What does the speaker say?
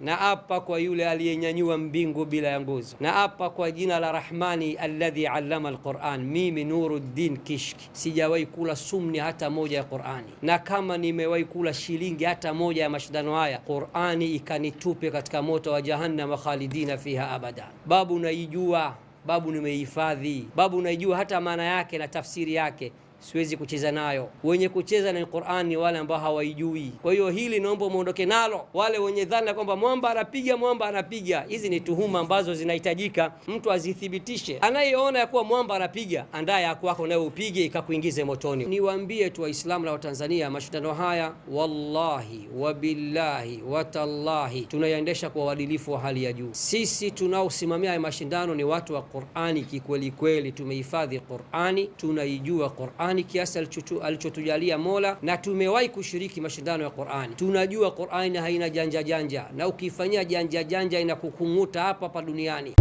na apa kwa yule aliyenyanyua mbingu bila ya nguzo, na apa kwa jina la Rahmani alladhi allama alquran, mimi Nuruddin Kishki sijawahi kula sumni hata moja ya Qurani, na kama nimewahi kula shilingi hata moja ya mashindano haya, Qurani ikanitupe katika moto wa jahannam khalidina fiha abada. Babu naijua, babu nimehifadhi, babu naijua hata maana yake na tafsiri yake, siwezi kucheza nayo. Wenye kucheza na Qur'an ni wale ambao hawaijui. Kwa hiyo hili naomba muondoke nalo. Wale wenye dhana kwamba mwamba anapiga, hizi ni tuhuma ambazo zinahitajika mtu azithibitishe. Anayeona ya kuwa mwamba anapiga, andaa ya kwako nayo upige ikakuingize motoni. Niwaambie tu Waislamu na Watanzania, mashindano haya wallahi wabillahi watallahi tunayaendesha kwa uadilifu wa hali ya juu. Sisi tunaosimamia mashindano ni watu wa Qur'ani kikweli kweli, tumehifadhi Qur'ani, tunaijua Qur'ani kiasi alichotujalia Mola, na tumewahi kushiriki mashindano ya Qur'ani. Tunajua Qur'ani haina janja, na ukifanyia janja inakukunguta hapa duniani.